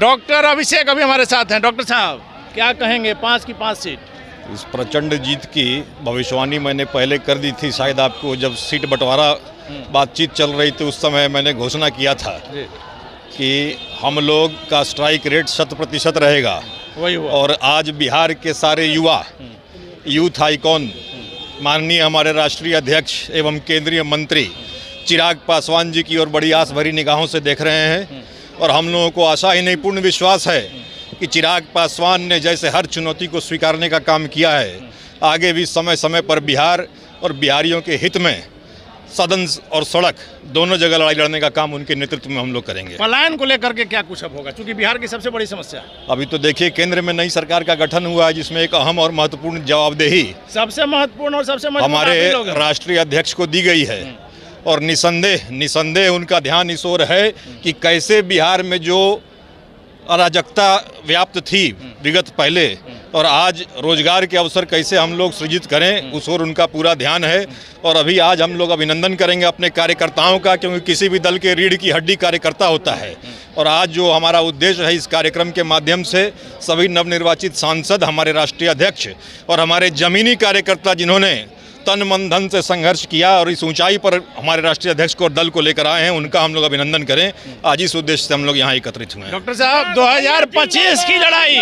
Doctor अभिषेक अभी हमारे साथ हैं। डॉक्टर साहब, क्या कहेंगे 5 की 5 सीट? इस प्रचंड जीत की भविष्यवाणी मैंने पहले कर दी थी, शायद आपको जब सीट बंटवारा बातचीत चल रही थी उस समय मैंने घोषणा किया था कि हम लोग का स्ट्राइक रेट 100% रहेगा। वही हुआ। और आज बिहार के सारे युवा यूथ आइकॉन माननीय हमारे राष्ट्रीय अध्यक्ष एवं केंद्रीय मंत्री चिराग पासवान जी की ओर बड़ी आस भरी निगाहों से देख रहे हैं। और हम लोगों को आशा ही नहीं पूर्ण विश्वास है कि चिराग पासवान ने जैसे हर चुनौती को स्वीकारने का काम किया है, आगे भी समय समय पर बिहार और बिहारियों के हित में सदन और सड़क दोनों जगह लड़ाई लड़ने का काम उनके नेतृत्व में हम लोग करेंगे। पलायन को लेकर के क्या कुछ अब होगा, क्योंकि बिहार की सबसे बड़ी समस्या है? अभी तो देखिए, केंद्र में नई सरकार का गठन हुआ है जिसमें एक अहम और महत्वपूर्ण जवाबदेही सबसे महत्वपूर्ण और सबसे मजबूत हमारे आप ही लोग हैं। राष्ट्रीय अध्यक्ष को दी गई है। और निसंदेह उनका ध्यान इस ओर है कि कैसे बिहार में जो अराजकता व्याप्त थी विगत पहले और आज रोजगार के अवसर कैसे हम लोग सृजित करें, उस ओर उनका पूरा ध्यान है। और अभी आज हम लोग अभिनंदन करेंगे अपने कार्यकर्ताओं का, क्योंकि किसी भी दल के रीढ़ की हड्डी कार्यकर्ता होता है। और आज जो हमारा उद्देश्य है इस कार्यक्रम के माध्यम से सभी नवनिर्वाचित सांसद, हमारे राष्ट्रीय अध्यक्ष और हमारे जमीनी कार्यकर्ता जिन्होंने तन मन धन से संघर्ष किया और इस ऊंचाई पर हमारे राष्ट्रीय अध्यक्ष को और दल को लेकर आए हैं, उनका हम लोग अभिनंदन करें। आज इस उद्देश्य से हम लोग यहाँ एकत्रित हुए हैं। डॉक्टर साहब, 2025 की लड़ाई,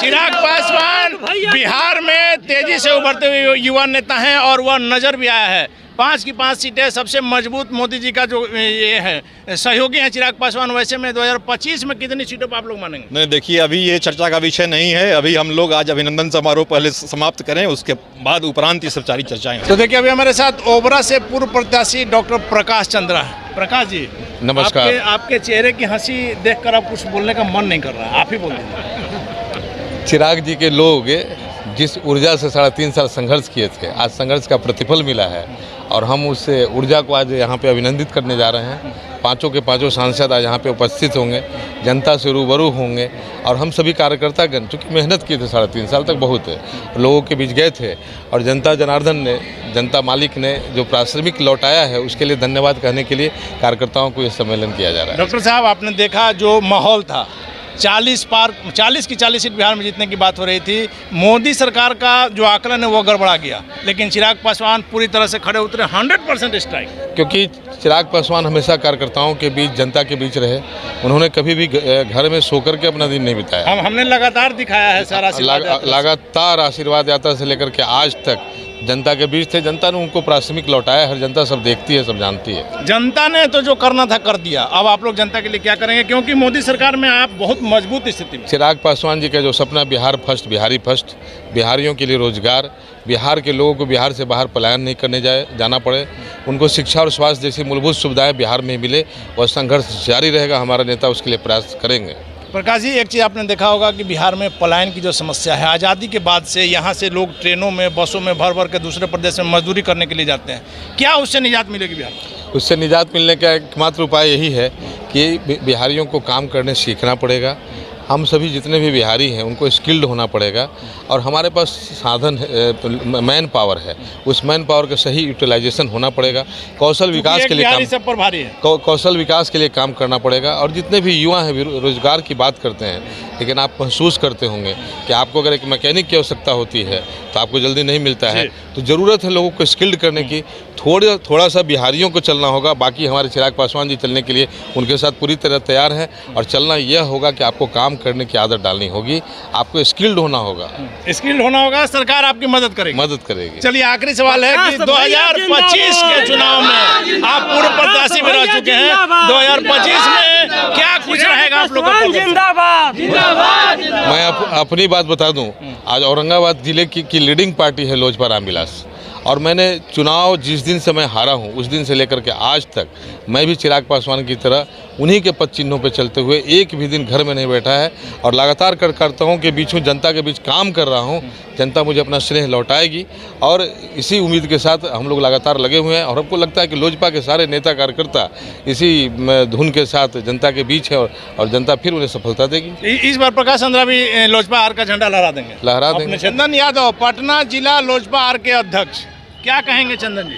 चिराग पासवान बिहार में तेजी से उभरते हुए युवा नेता हैं और वह नजर भी आया है। 5 की 5 सीटें, सबसे मजबूत मोदी जी का जो ये है सहयोगी हैं चिराग पासवान। वैसे में 2025 में कितनी सीटों पर आप लोग मानेंगे? नहीं, देखिए, अभी ये चर्चा का विषय नहीं है। अभी हम लोग आज अभिनंदन समारोह पहले समाप्त करें, उसके बाद उपरांत ये सब सारी चर्चाएं। तो देखिए, अभी हमारे साथ ओबरा से पूर्व प्रत्याशी डॉक्टर प्रकाश चंद्रा है। प्रकाश जी, नमस्कार। आपके चेहरे की हंसी देखकर अब कुछ बोलने का मन नहीं कर रहा, आप ही बोल दीजिए। चिराग जी के लोग जिस ऊर्जा से 3.5 साल संघर्ष किए थे, आज संघर्ष का प्रतिफल मिला है और हम उस ऊर्जा को आज यहाँ पे अभिनंदित करने जा रहे हैं। पांचों के पांचों सांसद आज यहाँ पे उपस्थित होंगे, जनता से रूबरू होंगे और हम सभी कार्यकर्तागण, चूँकि मेहनत किए थे 3.5 साल तक, बहुत लोगों के बीच गए थे और जनता जनार्दन ने, जनता मालिक ने जो प्राथमिक लौटाया है उसके लिए धन्यवाद कहने के लिए कार्यकर्ताओं को ये सम्मेलन किया जा रहा है। डॉक्टर साहब, आपने देखा जो माहौल था, 40 की 40 सीट बिहार में जीतने की बात हो रही थी। मोदी सरकार का जो आकलन है वो गड़बड़ा गया, लेकिन चिराग पासवान पूरी तरह से खड़े उतरे, 100% स्ट्राइक। क्योंकि चिराग पासवान हमेशा कार्यकर्ताओं के बीच, जनता के बीच रहे। उन्होंने कभी भी घर में सो करके अपना दिन नहीं बिताया। हमने लगातार दिखाया है सारा लगातार आशीर्वाद यात्रा से लेकर के आज तक जनता के बीच थे। जनता ने उनको प्राथमिक लौटाया। हर जनता सब देखती है, सब जानती है। जनता ने तो जो करना था कर दिया। अब आप लोग जनता के लिए क्या करेंगे, क्योंकि मोदी सरकार में आप बहुत मजबूत स्थिति में। चिराग पासवान जी का जो सपना बिहार फर्स्ट, बिहारी फर्स्ट, बिहारियों के लिए रोजगार, बिहार के लोगों को बिहार से बाहर पलायन नहीं करने जाना पड़े, उनको शिक्षा और स्वास्थ्य जैसी मूलभूत सुविधाएं बिहार में मिले, वह संघर्ष जारी रहेगा। हमारा नेता उसके लिए प्रयास करेंगे। प्रकाश जी, एक चीज़ आपने देखा होगा कि बिहार में पलायन की जो समस्या है, आज़ादी के बाद से यहाँ से लोग ट्रेनों में, बसों में भर भर के दूसरे प्रदेश में मजदूरी करने के लिए जाते हैं। क्या उससे निजात मिलेगी बिहार में? उससे निजात मिलने का एकमात्र उपाय यही है कि बिहारियों को काम करने सीखना पड़ेगा। हम सभी जितने भी बिहारी हैं उनको स्किल्ड होना पड़ेगा और हमारे पास साधन है, मैन पावर है, उस मैन पावर का सही यूटिलाइजेशन होना पड़ेगा। कौशल विकास के लिए सब पर भारी है। कौशल विकास के लिए काम करना पड़ेगा। और जितने भी युवा हैं रोजगार की बात करते हैं, लेकिन आप महसूस करते होंगे कि आपको अगर एक मैकेनिक की आवश्यकता होती है तो आपको जल्दी नहीं मिलता है। तो ज़रूरत है लोगों को स्किल्ड करने की। थोड़ा सा बिहारियों को चलना होगा, बाकी हमारे चिराग पासवान जी चलने के लिए उनके साथ पूरी तरह तैयार हैं। और चलना यह होगा कि आपको काम करने की आदत डालनी होगी, आपको स्किल्ड होना होगा। स्किल्ड होना होगा, सरकार आपकी मदद करेगी। चलिए, आखिरी सवाल है कि 2025 के चुनाव में आप पूर्व प्रत्याशी में रह चुके हैं, 2025 में क्या कुछ रहेगा आप लोगों को? जिंदाबाद। मैं अपनी बात बता दूं, आज औरंगाबाद जिले की लीडिंग पार्टी है लोजपा रामविलास। और मैंने चुनाव जिस दिन से मैं हारा हूं, उस दिन से लेकर के आज तक मैं भी चिराग पासवान की तरह उन्हीं के पद चिन्हों पर चलते हुए एक भी दिन घर में नहीं बैठा है और लगातार कार्यकर्ताओं के बीच हूँ, जनता के बीच काम कर रहा हूँ। जनता मुझे अपना स्नेह लौटाएगी और इसी उम्मीद के साथ हम लोग लगातार लगे हुए हैं। और हमको लगता है कि लोजपा के सारे नेता कार्यकर्ता इसी धुन के साथ जनता के बीच है और जनता फिर उन्हें सफलता देगी। इस बार प्रकाश चंद्रा भी लोजपा आर का झंडा लहरा देंगे। चंदन यादव, पटना जिला लोजपा आर के अध्यक्ष, क्या कहेंगे चंदन जी?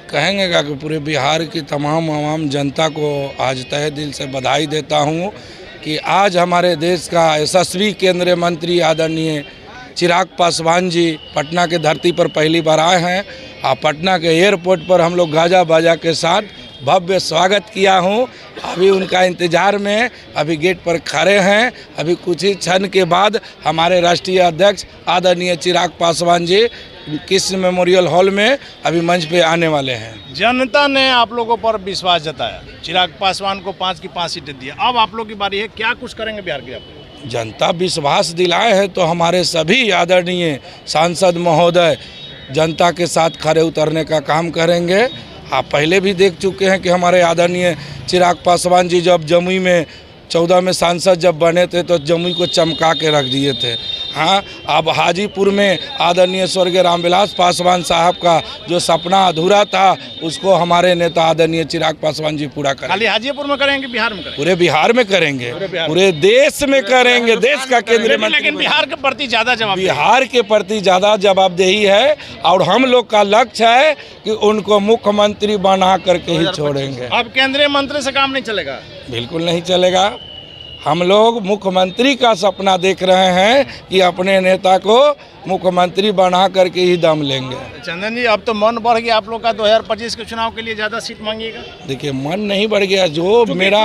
कहेंगे कि पूरे बिहार की तमाम आवाम जनता को आज तहे दिल से बधाई देता हूँ कि आज हमारे देश का यशस्वी केंद्रीय मंत्री आदरणीय चिराग पासवान जी पटना के धरती पर पहली बार आए हैं। पटना के एयरपोर्ट पर हम लोग गाजा बाजा के साथ भव्य स्वागत किया हूँ। अभी उनका इंतज़ार में अभी गेट पर खड़े हैं। अभी कुछ ही क्षण के बाद हमारे राष्ट्रीय अध्यक्ष आदरणीय चिराग पासवान जी कृष्ण मेमोरियल हॉल में अभी मंच पे आने वाले हैं। जनता ने आप लोगों पर विश्वास जताया, चिराग पासवान को 5 की 5 सीटें दी। अब आप लोग की बारी है, क्या कुछ करेंगे बिहार के लिए? जनता विश्वास दिलाए है तो हमारे सभी आदरणीय सांसद महोदय जनता के साथ खड़े उतरने का काम करेंगे। आप पहले भी देख चुके हैं कि हमारे आदरणीय चिराग पासवान जी जब जमुई में 14 में सांसद जब बने थे तो जमुई को चमका के रख दिए थे। हाँ, अब हाजीपुर में आदरणीय स्वर्गीय रामविलास पासवान साहब का जो सपना अधूरा था उसको हमारे नेता आदरणीय चिराग पासवान जी पूरा करेंगे। खाली हाजीपुर में करेंगे, बिहार में करेंगे? पूरे बिहार में करेंगे, पूरे देश में करेंगे। देश का केंद्रीय मंत्री, लेकिन बिहार के प्रति ज़्यादा जवाब, बिहार के प्रति ज़्यादा जवाबदेही है और हम लोग का लक्ष्य है कि उनको मुख्यमंत्री बना करके ही छोड़ेंगे। अब केंद्रीय मंत्री से काम नहीं चलेगा? बिल्कुल नहीं चलेगा। हम लोग मुख्यमंत्री का सपना देख रहे हैं कि अपने नेता को मुख्यमंत्री बना करके ही दम लेंगे। चंदन जी, अब तो मन बढ़ गया आप लोग का, 2025 के चुनाव के लिए ज़्यादा सीट मांगिएगा? देखिए, मन नहीं बढ़ गया, जो मेरा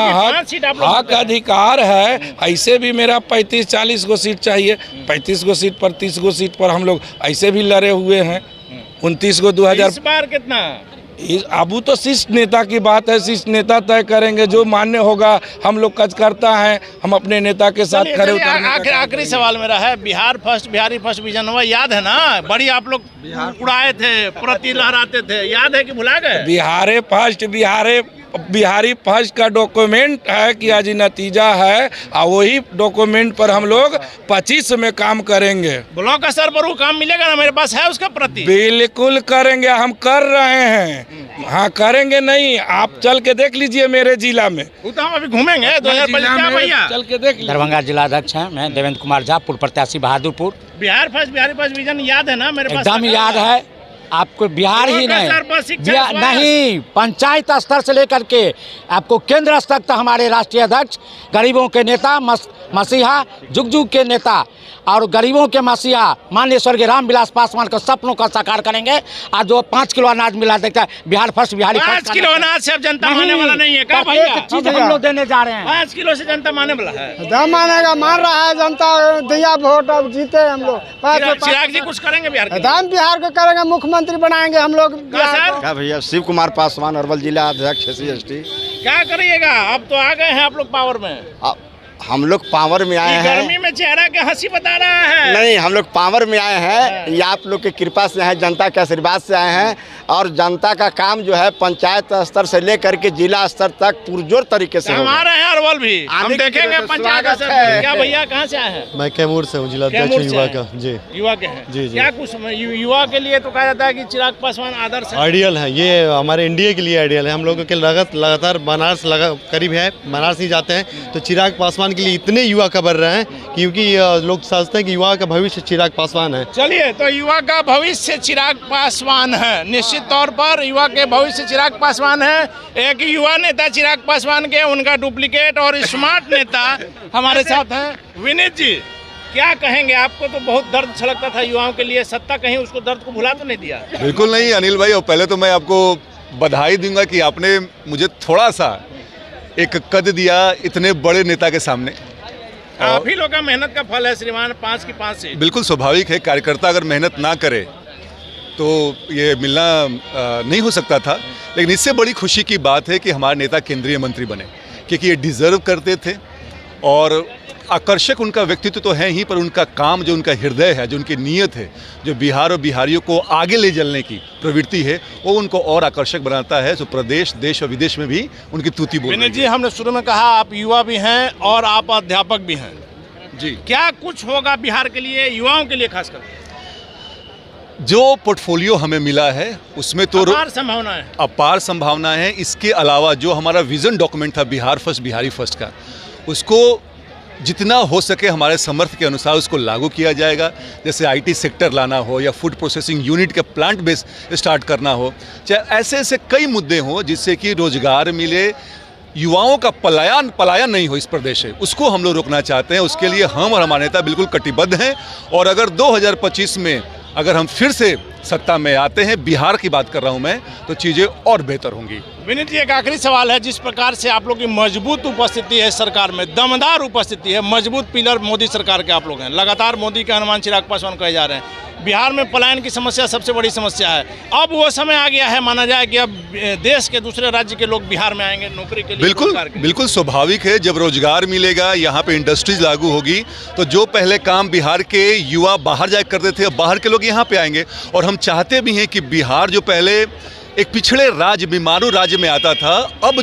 हक अधिकार है। ऐसे भी मेरा 35-40 गो सीट चाहिए, 35 गो सीट पर 30 गो सीट पर हम लोग ऐसे भी लड़े हुए हैं। 29 गो 2000। इस बार कितना? अब तो शीर्ष नेता की बात है, शीर्ष नेता तय करेंगे, जो मान्य होगा। हम लोग करता है, हम अपने नेता के साथ खड़े उतरने। आखिरी सवाल मेरा है, Bihar first, Bihari first vision हुआ, याद है ना? बड़ी आप लोग उड़ाए थे, प्रति लहराते थे, याद है कि भुला गए? बिहारे फर्स्ट, बिहारी फर्स्ट का डॉक्यूमेंट है कि आज नतीजा है, और वही डॉक्यूमेंट पर हम लोग 25 में काम करेंगे। ब्लॉक स्तर पर वो काम मिलेगा ना? मेरे पास है उसका प्रति। बिल्कुल करेंगे, हम कर रहे हैं। हाँ, करेंगे नहीं, आप चल के देख लीजिए मेरे जिला में। वो तो हम अभी घूमेंगे 2025 भैया, चल के देख। दरभंगा जिला अध्यक्ष हैं, मैं देवेंद्र कुमार झा, पूर्व प्रत्याशी Bahadurpur. Bihar first, Bihari first vision याद है ना? मेरे पास एकदम याद है। आपको बिहार ही नहीं, पंचायत स्तर से लेकर के आपको केंद्र स्तर तक हमारे राष्ट्रीय अध्यक्ष, गरीबों के नेता, मसीहा, जुग जुग के नेता और गरीबों के मसीहा माननीय स्वर्गीय रामविलास पासवान के सपनों का साकार करेंगे। आज जो 5 किलो अनाज मिला देखता है, बिहार फर्स्ट, बिहारी 5 किलो अनाज से अब जनता मानने वाला नहीं है। क्या भैया, एक चीज हम लोग देने जा रहे हैं। 5 किलो से जनता मानने वाला है? दम मानेगा, मान रहा है जनता, दिया वोट, अब जीते हम लोग। चिराग जी कुछ करेंगे बिहार के? हम बिहार को करेंगे, मुख्यमंत्री बनाएंगे हम लोग। क्या भैया? शिव कुमार पासवान, अरवल जिला अध्यक्ष SC/ST। क्या करिएगा? अब तो आ गए हैं आप लोग पावर में। हम लोग पावर में आए हैं। गर्मी में चेहरा के हंसी बता रहा है। नहीं, हम लोग पावर में आए हैं, ये आप लोग की कृपा से हैं, जनता के आशीर्वाद से आए हैं। और जनता का काम जो है पंचायत स्तर से लेकर के जिला स्तर तक पुरजोर तरीके से हम आ रहे हैं अरवल भी, हम देखेंगे पंचायत स्तर। क्या भैया, कहाँ से आए हैं? मैं कैमूर से हूँ, जिला अध्यक्ष युवा का। जी, युवा के हैं? जी जी। क्या कुछ युवा के लिए तो कहा जाता है कि चिराग पासवान आदर्श है, आइडियल है, ये हमारे इंडिया के लिए आइडियल है। हम लोगों के लगातार बनारस करीब है, बनारस ही जाते हैं, तो चिराग पासवान के लिए इतने युवा का बढ़ रहे हैं क्योंकि लोग समझते हैं कि युवा का भविष्य चिराग पासवान है। चलिए, तो युवा का भविष्य चिराग पासवान है। निश्चित तौर पर युवा के भविष्य चिराग पासवान है। एक युवा नेता चिराग पासवान के, उनका डुप्लीकेट और स्मार्ट नेता हमारे साथ हैं। विनीत जी, क्या कहेंगे? आपको तो बहुत दर्द छलकता था युवाओं के लिए, सत्ता कहीं उसको दर्द को भुला तो नहीं दिया? बिल्कुल नहीं अनिल भाई, और पहले तो मैं आपको बधाई दूंगा कि आपने मुझे थोड़ा सा एक कद दिया इतने बड़े नेता के सामने। आप ही लोग का मेहनत का फल है श्रीमान, 5 की 5 सीट। बिल्कुल स्वाभाविक है, कार्यकर्ता अगर मेहनत ना करे तो ये मिलना नहीं हो सकता था। लेकिन इससे बड़ी खुशी की बात है कि हमारे नेता केंद्रीय मंत्री बने, क्योंकि ये डिज़र्व करते थे। और आकर्षक उनका व्यक्तित्व तो है ही, पर उनका काम, जो उनका हृदय है, जो उनकी नीयत है, जो बिहार और बिहारियों को आगे ले चलने की प्रवृत्ति है, वो उनको और आकर्षक बनाता है। तो प्रदेश, देश और विदेश में भी उनकी तूती बोल रही है। जी, हमने शुरू में कहा आप युवा भी हैं और आप अध्यापक भी हैं जी। क्या कुछ होगा बिहार के लिए, युवाओं के लिए खासकर? जो पोर्टफोलियो हमें मिला है उसमें तो अपार संभावना है। इसके अलावा जो हमारा विजन डॉक्यूमेंट था बिहार फर्स्ट, बिहारी फर्स्ट का, उसको जितना हो सके हमारे सामर्थ्य के अनुसार उसको लागू किया जाएगा। जैसे आईटी सेक्टर लाना हो या फूड प्रोसेसिंग यूनिट के प्लांट बेस स्टार्ट करना हो, चाहे ऐसे ऐसे कई मुद्दे हों जिससे कि रोजगार मिले, युवाओं का पलायन नहीं हो इस प्रदेश से, उसको हम लोग रोकना चाहते हैं। उसके लिए हम और हमारे नेता बिल्कुल कटिबद्ध हैं और अगर 2025 में अगर हम फिर से सत्ता में आते हैं, बिहार की बात कर रहा हूं मैं, तो चीज़ें और बेहतर होंगी। विनीत जी, एक आखिरी सवाल है। जिस प्रकार से आप लोग की मजबूत उपस्थिति है सरकार में, दमदार उपस्थिति है, मजबूत पिलर मोदी सरकार के आप लोग हैं, लगातार मोदी के हनुमान चिराग पासवान कहे जा रहे हैं, बिहार में पलायन की समस्या सबसे बड़ी समस्या है। अब वो समय आ गया है, माना जाए कि अब देश के दूसरे राज्य के लोग बिहार में आएंगे नौकरी के लिए। बिल्कुल स्वाभाविक है। जब रोजगार मिलेगा, यहाँ पे इंडस्ट्रीज लागू होगी, तो जो पहले काम बिहार के युवा बाहर जाकर करते थे, अब बाहर के लोग यहाँ पे आएंगे। और हम चाहते भी हैं कि बिहार जो पहले एक पिछड़े राज्य, बीमारू राज्य में आता था, अब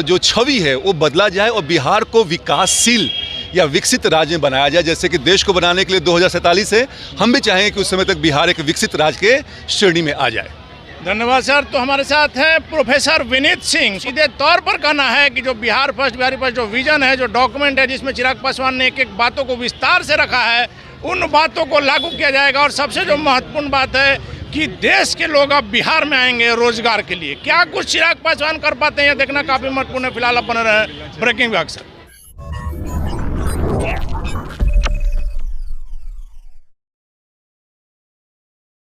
जो छवि है वो बदला जाए और बिहार को विकासशील या विकसित राज्य में बनाया जाए। जैसे कि देश को बनाने के लिए 2047 है, हम भी चाहेंगे कि उस समय तक बिहार एक विकसित राज्य के श्रेणी में आ जाए। धन्यवाद सर। तो हमारे साथ हैं प्रोफेसर विनीत सिंह। सीधे तौर पर कहना है कि जो बिहार फर्स्ट, बिहारी फर्स्ट जो विजन है, जो डॉक्यूमेंट है, जिसमें चिराग पासवान ने एक एक बातों को विस्तार से रखा है, उन बातों को लागू किया जाएगा। और सबसे जो महत्वपूर्ण बात है कि देश के लोग अब बिहार में आएंगे रोजगार के लिए। क्या कुछ चिराग पासवान कर पाते हैं, यह देखना काफी महत्वपूर्ण है। फिलहाल आप बने रहे ब्रेकिंग विभाग सर।